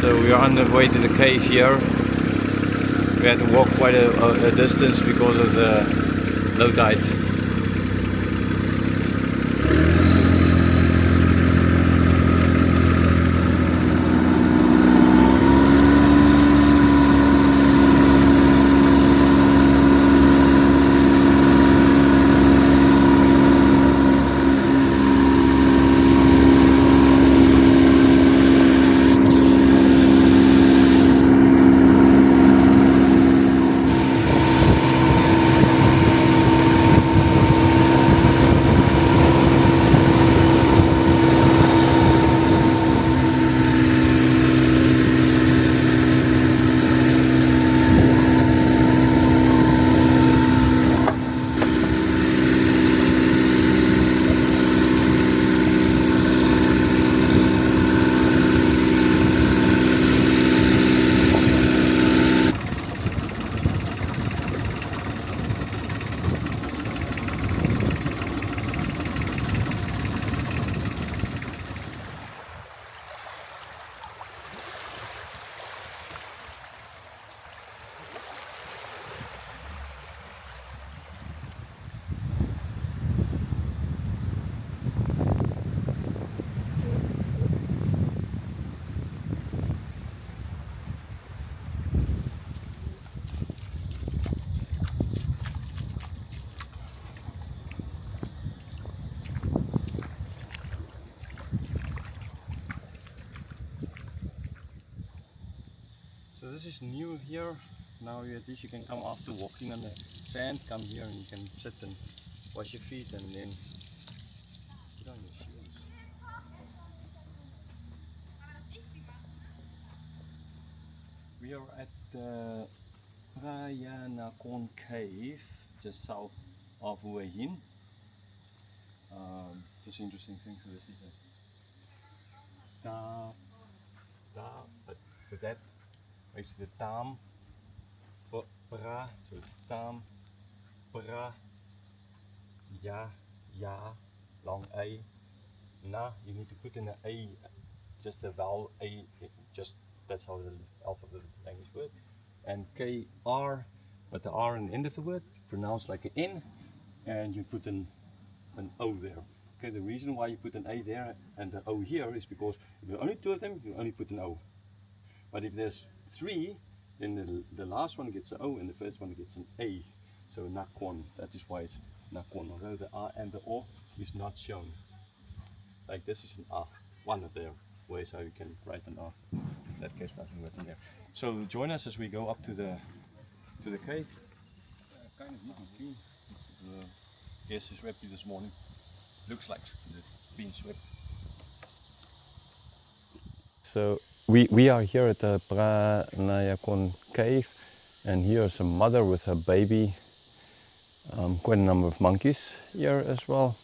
So we are on the way to the cave here. We had to walk quite a distance because of the low tide. So this is new here. Now at least you can come after walking on the sand, come here and you can sit and wash your feet and then put on your shoes. We are at the Prachuap Khiri cave just south of Hua Hin. Just interesting thing, so this is a but with that makes the tam, pra, so it's tam, pra, ya, long A, na, you need to put in an A, just a vowel A, just that's how the alphabet language works, and KR, but the R in the end of the word, pronounced like an N, and you put an O there. Okay, the reason why you put an A there and the O here is because if there are only two of them, you only put an O. But if there's three, then the last one gets an O and the first one gets an A. So Nakhon, that is why it's Nakhon, although the R and the O is not shown. Like this is an R, one of their ways how you can write an R. In that case, nothing written there. So join us as we go up to the cave. Kind of neat and clean. Yes, it's swept this morning. Looks like it's been swept. So we are here at the Prachuap Khiri cave, and here is a mother with her baby. Quite a number of monkeys here as well.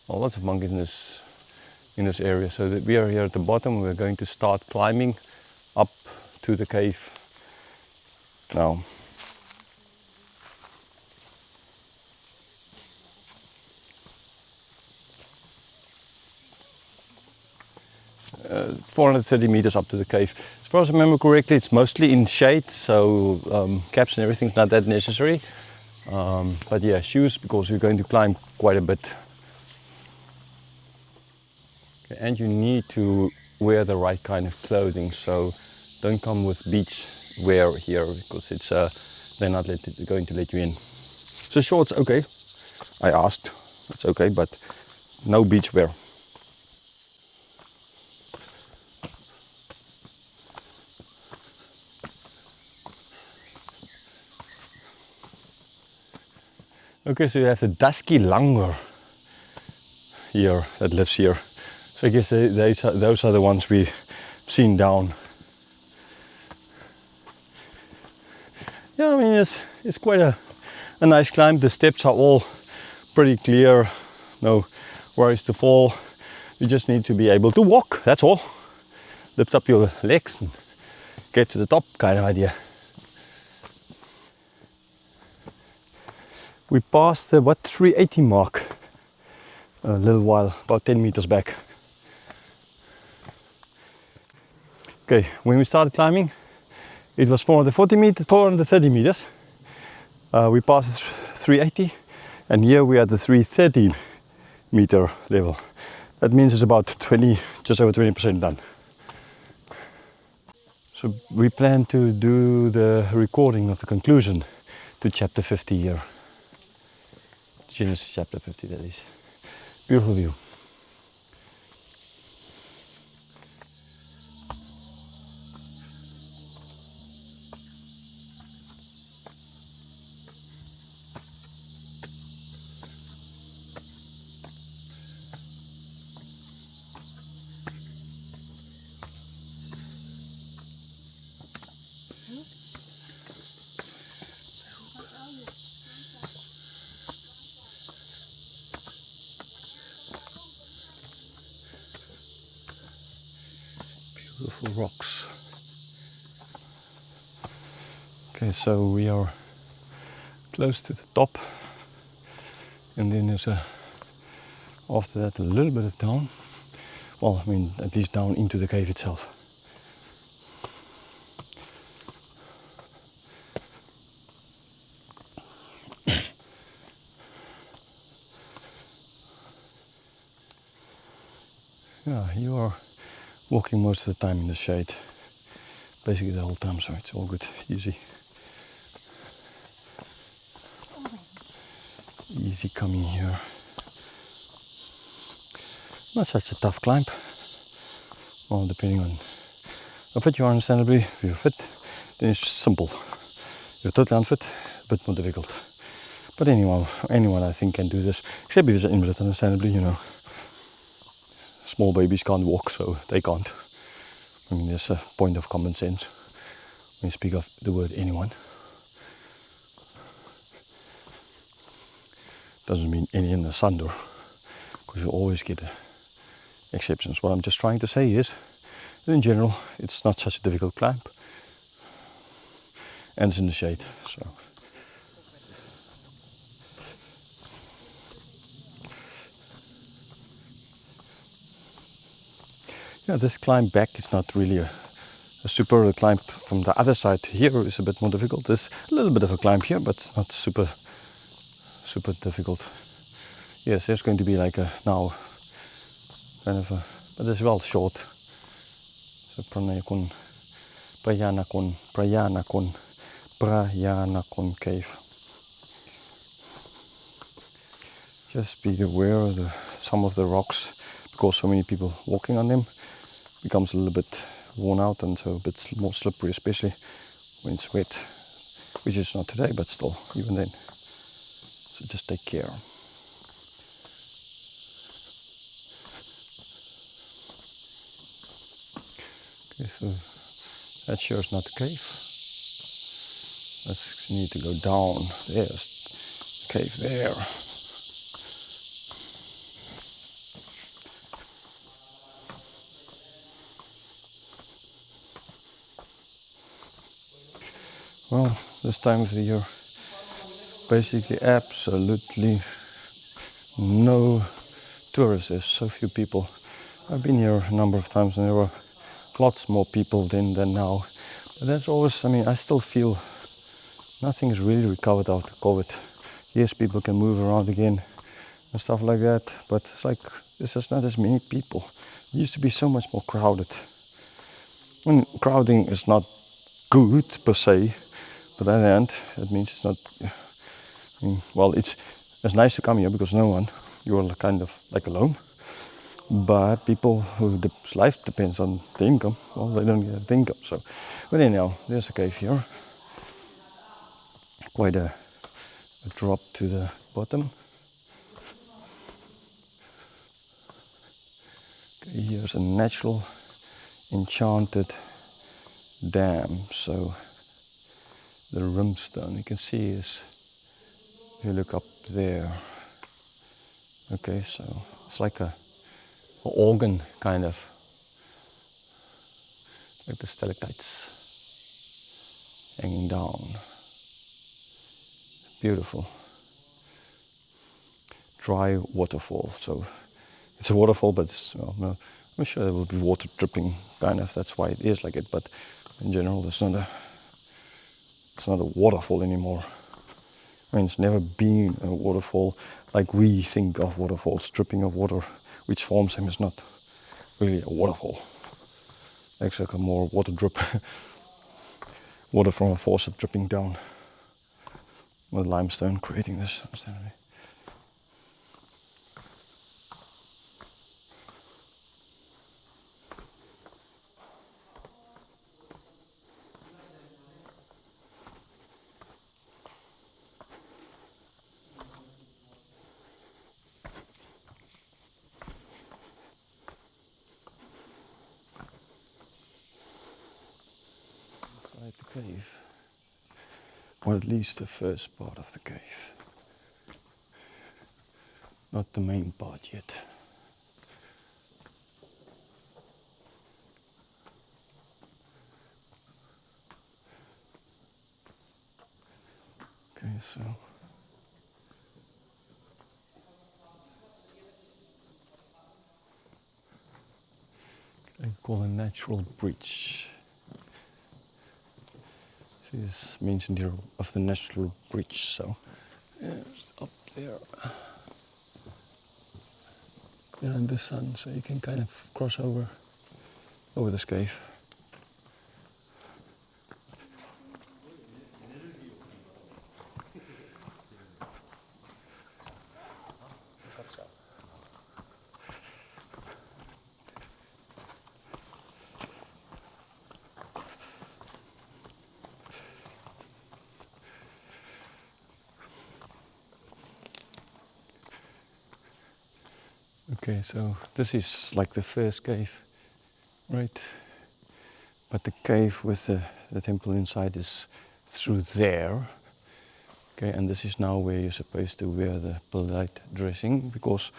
Well, lots of monkeys in this area. So that we are here at the bottom. We're going to start climbing up to the cave now. 430 meters up to the cave. As far as I remember correctly, it's mostly in shade, so caps and everything's not that necessary. But yeah, shoes, because we're going to climb quite a bit. Okay, and you need to wear the right kind of clothing, so don't come with beach wear here, because it's they're not going to let you in. So shorts, okay. I asked, it's okay, but no beach wear. Okay, so you have the dusky langur here that lives here. So I guess those are the ones we've seen down. Yeah, I mean it's quite a nice climb. The steps are all pretty clear, no worries to fall. You just need to be able to walk, that's all. Lift up your legs and get to the top, kind of idea. We passed the 380 mark a little while, about 10 meters back. Okay, when we started climbing, it was 440 meters, 430 meters. We passed 380, and here we are at the 313 meter level. That means it's about 20, just over 20% done. So we plan to do the recording of the conclusion to chapter 50 here. Genesis chapter 50, that is. Beautiful view. Beautiful rocks. Okay, so we are close to the top, and then there's after that a little bit of down. Well, I mean, at least down into the cave itself. Yeah, you are walking most of the time in the shade, basically the whole time, so it's all good, easy. Easy coming here. Not such a tough climb. Well, depending on how fit you are, understandably. If you're fit, then it's simple. If you're totally unfit, a bit more difficult. But anyone I think can do this, except if it's an invalid, understandably, you know. Small babies can't walk, so they can't. I mean, there's a point of common sense when you speak of the word anyone. Doesn't mean any in the thunder, because you always get exceptions. What I'm just trying to say is, in general, it's not such a difficult climb, and it's in the shade. So, yeah, this climb back is not really a super climb from the other side. Here is a bit more difficult. There's a little bit of a climb here, but it's not super difficult. Yes, there's going to be like a now kind of a, but it's well short. So Prachuap Khiri cave. Just be aware of some of the rocks, because so many people walking on them, becomes a little bit worn out and so a bit more slippery, especially when it's wet, which is not today, but still, even then. So just take care. Okay, so that sure is not the cave. Let's need to go down. There's the cave there. Well, this time of the year, basically absolutely no tourists. There's so few people. I've been here a number of times and there were lots more people then than now. But that's always, I mean, I still feel nothing is really recovered after COVID. Yes, people can move around again and stuff like that, but it's like there's just not as many people. It used to be so much more crowded. I mean, crowding is not good per se, but on the other hand, it means it's not. I mean, well, it's nice to come here because no one, you're kind of like alone. But people whose life depends on the income, well, they don't get the income. So, but anyhow, there's a cave here. Quite a drop to the bottom. Okay, here's a natural enchanted dam. So the rimstone you can see is, if you look up there. Okay, so it's like a organ kind of, like the stalactites hanging down. Beautiful. Dry waterfall. So it's a waterfall, but it's, well, no, I'm sure there will be water dripping, kind of. That's why it is like it. But in general, it's not a waterfall anymore. I mean, it's never been a waterfall like we think of waterfalls, dripping of water, which forms them is not really a waterfall. It's like a more water drip, water from a faucet dripping down with limestone creating this. Understandably. Inside the cave, or at least the first part of the cave, not the main part yet. Okay, so I call a natural bridge. See, it's mentioned here of the natural bridge, so it's up there. Behind the sun, so you can kind of cross over this cave. Okay, so this is like the first cave, right? But the cave with the temple inside is through there. Okay, and this is now where you're supposed to wear the polite dressing because,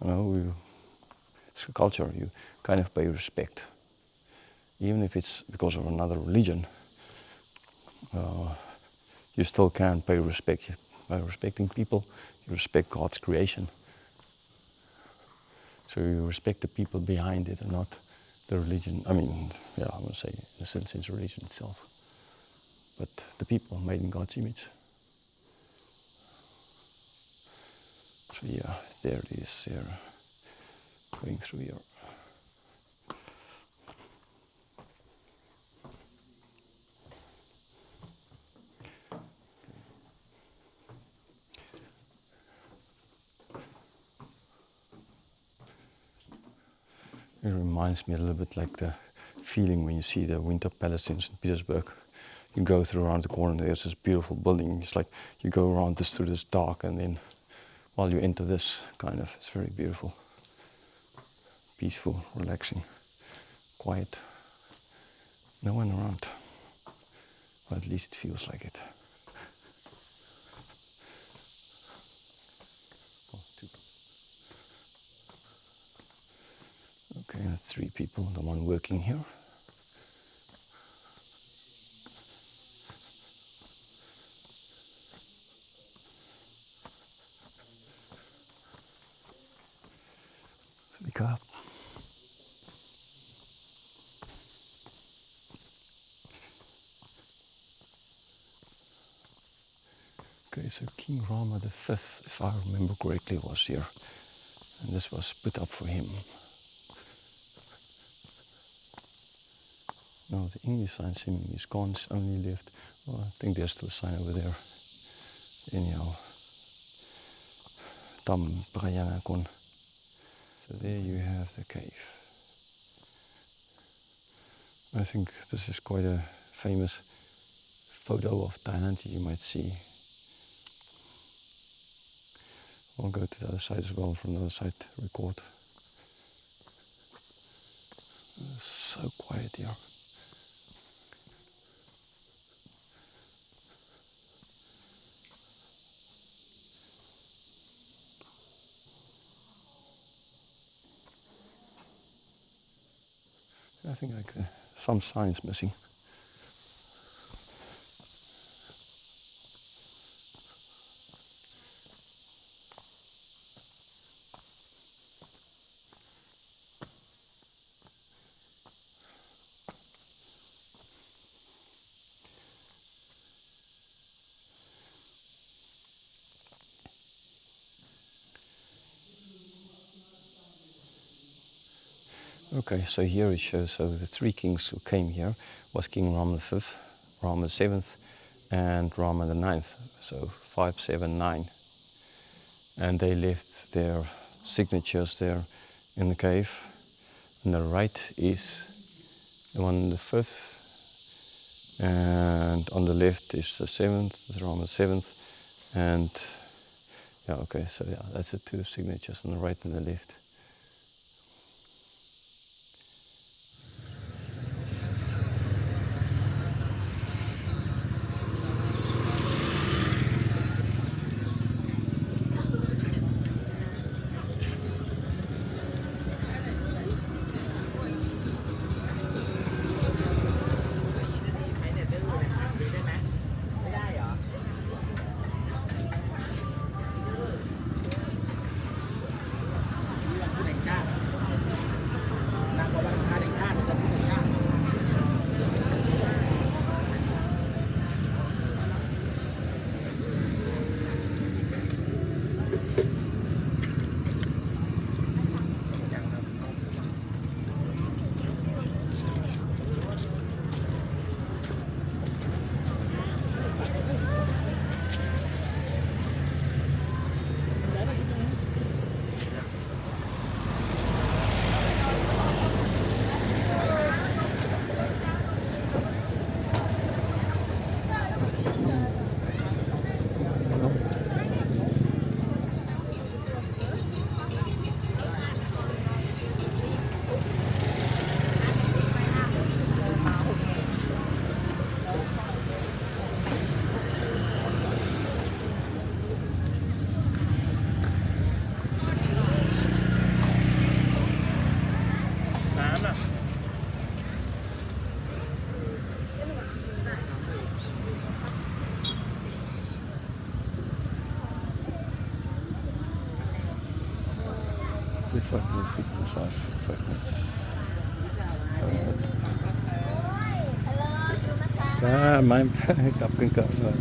it's a culture. You kind of pay respect, even if it's because of another religion. You still can pay respect by respecting people. You respect God's creation. So you respect the people behind it and not the religion. I mean, yeah, I would say in a sense it's religion itself. But the people made in God's image. So yeah, there it is, here, going through here. It reminds me a little bit like the feeling when you see the Winter Palace in St. Petersburg. You go through around the corner and there's this beautiful building. It's like you go around this through this dark and then while you enter this kind of, it's very beautiful. Peaceful, relaxing, quiet. No one around. Or at least it feels like it. Oh, two. Okay, that's 3 people, the one working here. Speak up. Okay, so King Rama V, if I remember correctly, was here. And this was put up for him. No, the English sign seemingly is gone, it's only left. Well, I think there's still a sign over there. Anyhow. Tam Prayana Kon. So there you have the cave. I think this is quite a famous photo of Thailand you might see. I'll go to the other side as well, from the other side record. It's so quiet here. I think like some signs missing. Okay, so here it shows, so the three kings who came here was King Rama V, Rama VII, and Rama IX, so 5, 7, 9. And they left their signatures there in the cave. On the right is the one in the 5th, and on the left is the 7th, the Rama VII, and yeah, okay, so yeah, that's the two signatures on the right and the left. Weer 5 minutes feet massage, 5 minutes. ไม่กลับขึ้นกลับเลย